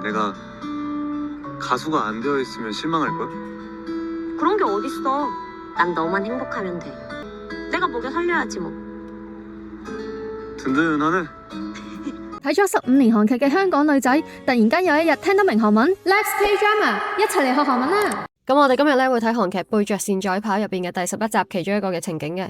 내가 가수가 안 되어 있으면 실망할 거야? 그런 게 어딨어. 난 너만 행복하면 돼. 내가 먹여 살려야지 뭐. 든든하네. 睇咗15年韓劇嘅香港女仔，突然間有一日聽得明韓文 ，Let's play drama， 一齊嚟學韓文啦！咁我哋今日咧會睇韓劇《背着線在跑》入邊嘅第11集其中一個嘅情景嘅。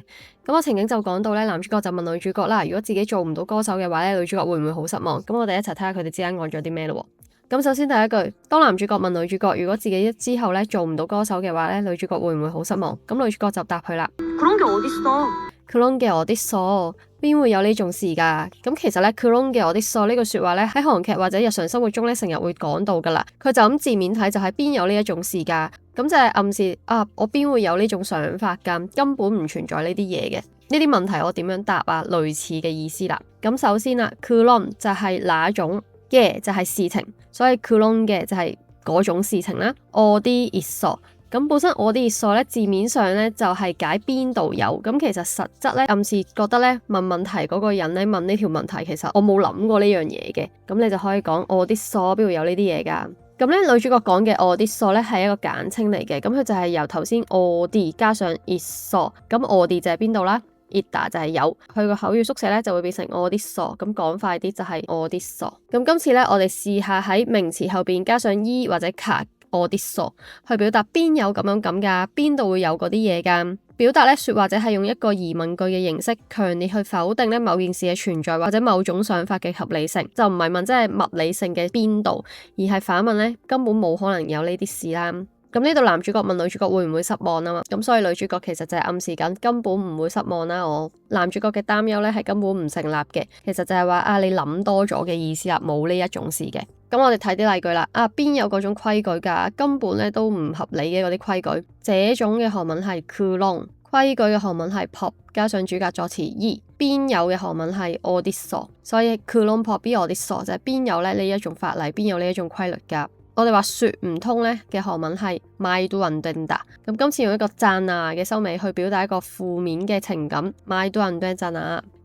咁個情景就講到咧，男主角就問女主角啦，如果自己做唔到歌手嘅話咧，女主角會唔會好失望？咁我哋一齊睇下佢哋之間講咗啲咩咯。咁首先第一句，當男主角問女主角，如果自己之後咧做唔到歌手嘅話咧，女主角會唔會好失望？咁女主角就答佢啦。그런 게 어딨어？ 그런 게 어딨어？ 邊會有呢種事㗎？咁其實咧，그런 게 어딨어呢句説話咧喺韓劇或者日常生活中咧成日會講到㗎啦。佢就咁字面睇就係邊有呢一種事㗎？咁就係暗示啊，我邊會有呢種想法㗎？根本唔存在呢啲嘢嘅。呢啲問題我點樣答啊？類似嘅意思啦。咁首先啦，그런就係那種嘅就係事情，所以그런嘅就係嗰種事情啦。어디 있어？咁本身我啲所咧字面上咧就係解邊度有，咁其實實質咧暗示覺得咧問問題嗰個人咧問呢條問題，其實我冇諗過呢樣嘢嘅，咁你就可以講我啲所邊度有呢啲嘢㗎。咁咧女主角講嘅我啲所咧係一個簡稱嚟嘅，咁佢就係由頭先我啲加上 있어，咁我啲就係邊度啦，있다就係有，佢個口語縮寫咧就會變成我啲所，咁講快啲就係我啲所。咁今次咧我哋試下喺名詞後邊加上依或者卡。我啲傻去表達邊有咁樣咁㗎，邊度會有嗰啲嘢㗎？表達咧説或者係用一個疑問句嘅形式，強烈去否定咧某件事嘅存在或者某種想法嘅合理性，就唔係問即係物理性嘅邊度，而係反問咧根本冇可能有呢啲事啦。咁呢度男主角問女主角會唔會失望啊嘛，咁所以女主角其實就係暗示緊根本唔會失望啦。我男主角嘅擔憂咧係根本唔成立嘅，其實就係話啊你諗多咗嘅意思啦，冇呢一種事嘅。咁我哋睇啲例句啦，啊邊有嗰種規矩㗎？根本咧都唔合理嘅嗰啲規矩。這種嘅韓文係그런，規矩嘅韓文係법加上主格助詞이，邊有嘅韓文係어딨어，所以그런 법이 어딨어就係邊有咧呢一種法例，邊有呢一種規律㗎。我哋話說唔通咧嘅韓文係말도 안 된다，咁今次用一個讚啊嘅收尾去表達一個負面嘅情感，말도 안 된다。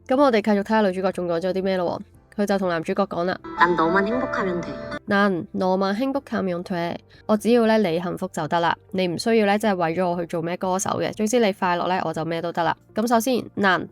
咁我哋繼續睇下女主角仲講咗啲咩咯。佢就同男主角講啦，난 너만 행복하면 돼。 난 너만 행복하면 돼。 我只要咧你幸福就得啦，你唔需要咧即係為咗我去做咩歌手嘅，總之你快樂咧我就咩都得啦。咁首先난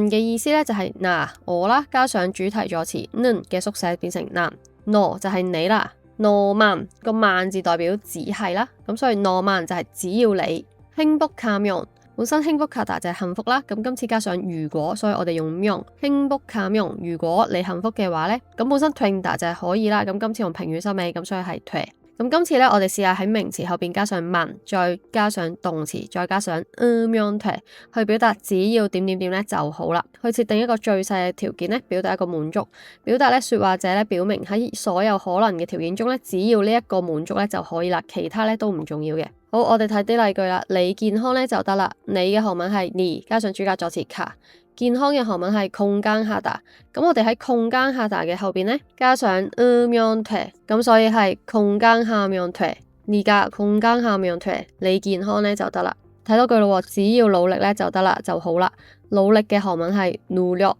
嘅意思咧就係嗱我啦，加上主題助詞는嘅縮寫變成난，너就係你啦。너만個만字代表只係啦，咁所以너만就係只要你。행복하면本身행복하다就係幸福啦，咁今次加上如果，所以我哋用면 행복하면如果你幸福嘅話咧，咁本身된다就係可以啦，咁今次用平語收尾，咁所以係돼。咁今次咧，我哋試下喺名詞後邊加上만，再加上動詞，再加上면 돼，去表達只要點點點咧就好啦。去設定一個最細嘅條件咧，表達一個滿足。表達咧說話者咧表明喺所有可能嘅條件中咧，只要呢一個滿足咧就可以啦，其他咧都唔重要嘅。好，我哋睇啲例句啦。你健康咧就得啦。你嘅韓文係你加上主格助詞가，健康嘅韓文係건강하다。咁我哋喺건강하다嘅後邊咧加上면 돼，咁所以係건강하면 돼。네가 건강하면 돼，你健康咧就得啦。睇多句咯，只要努力咧就得啦，就好啦。努力嘅韓文係노력。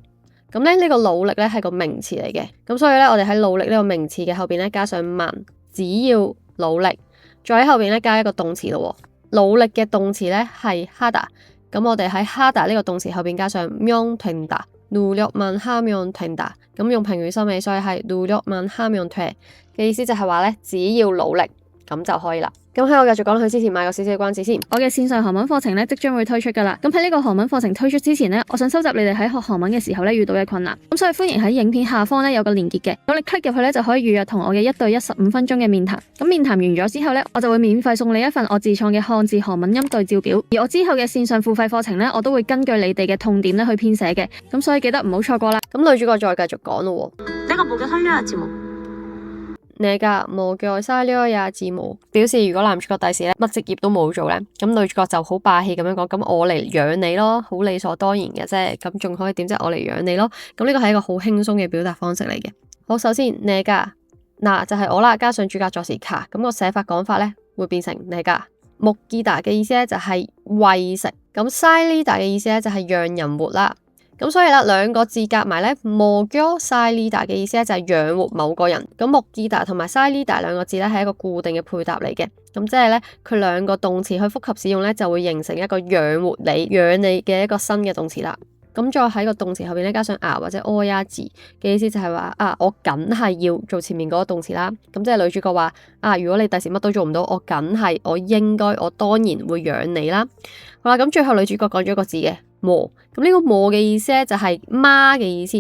咁咧呢個努力咧係個名詞嚟嘅，咁所以咧我哋喺努力呢個名詞嘅後邊咧加上만，只要努力。再喺後邊咧加一個動詞咯，努力嘅動詞咧係하다，咁我哋喺하다呢個動詞後邊加上면 된다，노력만 하면 된다，咁用平語收尾，所以係노력만 하면 돼嘅意思就係話咧只要努力咁就可以啦。咁喺我繼續講落去之前，買個少少嘅關子先。我嘅線上韓文課程咧即將會推出㗎啦。咁喺呢個韓文課程推出之前咧，我想收集你哋喺學韓文嘅時候咧遇到嘅困難。咁所以歡迎喺影片下方咧有個連結嘅，咁你 click 入去咧就可以預約同我嘅1對1 15分鐘嘅面談。咁面談完咗之後咧，我就會免費送你一份我自創嘅漢字韓文音對照表。而我之後嘅線上付費課程咧，我都會根據你哋嘅痛點咧去編寫嘅。咁所以記得唔好錯過啦。咁女主角再繼續講咯。내가 먹여 살려야지 뭐。 내가 먹여 살려야지 뭐，表示如果男主角第時咧乜職業都冇做咧，咁女主角就好霸氣咁樣講，咁我嚟養你咯，好理所當然嘅啫，咁仲可以點啫？我嚟養你咯，咁呢個係一個好輕鬆嘅表達方式嚟嘅。好，首先내가嗱就係我啦，加上主格助詞가，咁個寫法講法咧會變成내가 먹이다嘅意思咧就係餵食，咁살리다嘅意思咧就係讓人活啦。咁所以啦，兩個字夾埋咧，먹여 살리다嘅意思咧就係養活某個人。咁먹이다同埋살리다兩個字咧係一個固定嘅配搭嚟嘅。咁即係咧，佢兩個動詞去複合使用咧，就會形成一個養活你、養你嘅一個新嘅動詞啦。咁再喺個動詞後邊咧加上或者呀字嘅意思就係話我梗係要做前面嗰個動詞啦。咁即係女主角話如果你第時乜都做唔到，我應該我當然會養你啦。好啦，咁最後女主角講咗一個字嘅磨。咁呢個磨嘅意思咧就係媽嘅意思，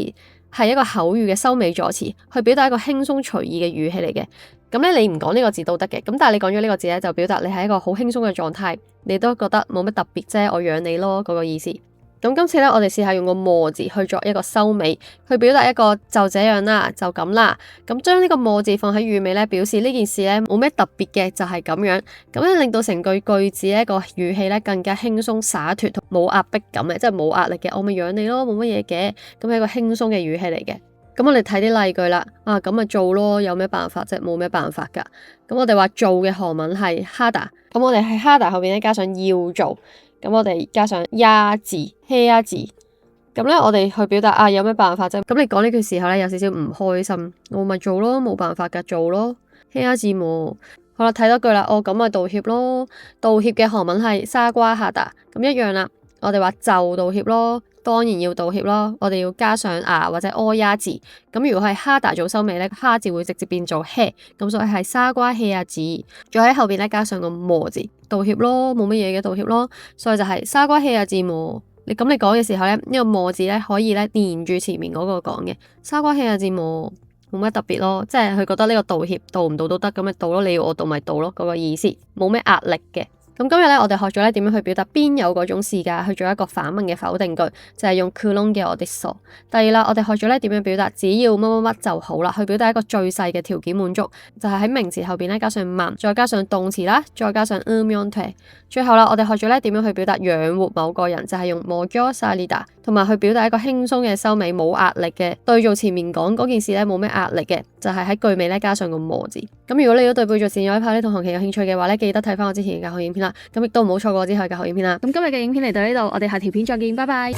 係一個口語嘅收尾助詞，去表達一個輕鬆隨意嘅語氣嚟嘅。咁咧你唔講呢個字都得嘅，咁但係你講咗呢個字咧就表達你係一個好輕鬆嘅狀態，你都覺得冇乜特別啫，我養你咯嗰個意思。咁今次咧，我哋試下用個磨字去作一個收尾，去表達一個就這樣啦，就咁啦。咁將呢個磨字放喺語尾咧，表示呢件事咧冇咩特別嘅，就係咁樣。咁樣令到成句句子咧個語氣咧更加輕鬆灑脫，同冇壓迫感嘅，即係冇壓力嘅。我咪養你咯，冇乜嘢嘅。咁係一個輕鬆嘅語氣嚟嘅。咁我哋睇啲例句啦。咁咪做咯，有咩辦法啫？冇咩辦法噶。咁我哋話做嘅韓文係하다。咁我哋喺하다後邊咧加上要做。咁我哋加上呀字、해야字，咁咧我哋去表達有咩辦法啫？咁你講呢句時候咧有少少唔開心，我咪做咯，冇辦法噶，做咯，해야字冇。好啦，睇多句啦，咁咪道歉咯，道歉嘅韓文係사과하다，咁一樣啦。我哋話就道歉咯，當然要道歉咯，我哋要加上或者呀字。咁如果係하다做收尾咧，哈字會直接變做해，咁所以係사과해야字。再喺後邊咧加上個磨字，道歉咯，冇乜嘢嘅道歉咯，所以就係사과해야字磨。你講嘅時候咧，呢個磨字咧可以咧連住前面嗰個講嘅사과해야字磨，冇乜特別咯，即係佢覺得呢個道歉道唔到都得，咁咪道咯，你要我道咪道咯，嗰個意思，冇咩壓力嘅。咁今日咧，我哋學咗咧點樣去表達邊有嗰種事㗎，去做一個反問嘅否定句，就係用그런 게 어딨어。第二啦，我哋學咗咧點樣表達只要乜乜乜就好啦，去表達一個最細嘅條件滿足，就係喺名詞後邊咧加上만，再加上動詞啦，再加上음연퇴。最後啦，我哋學咗咧點樣去表達養活某個人，就係用먹여 살리다，同埋去表達一個輕鬆嘅收尾，冇壓力嘅，對做前面講嗰件事咧冇咩壓力嘅，就係喺句尾咧加上個磨字。咁如果你都對背誦有一派呢同學期有興趣嘅話咧，記得睇翻我之前嘅教學影片啦。咁亦都唔好錯過之後嘅教學影片啦。咁今日嘅影片嚟到呢度，我哋下條片再見，拜拜。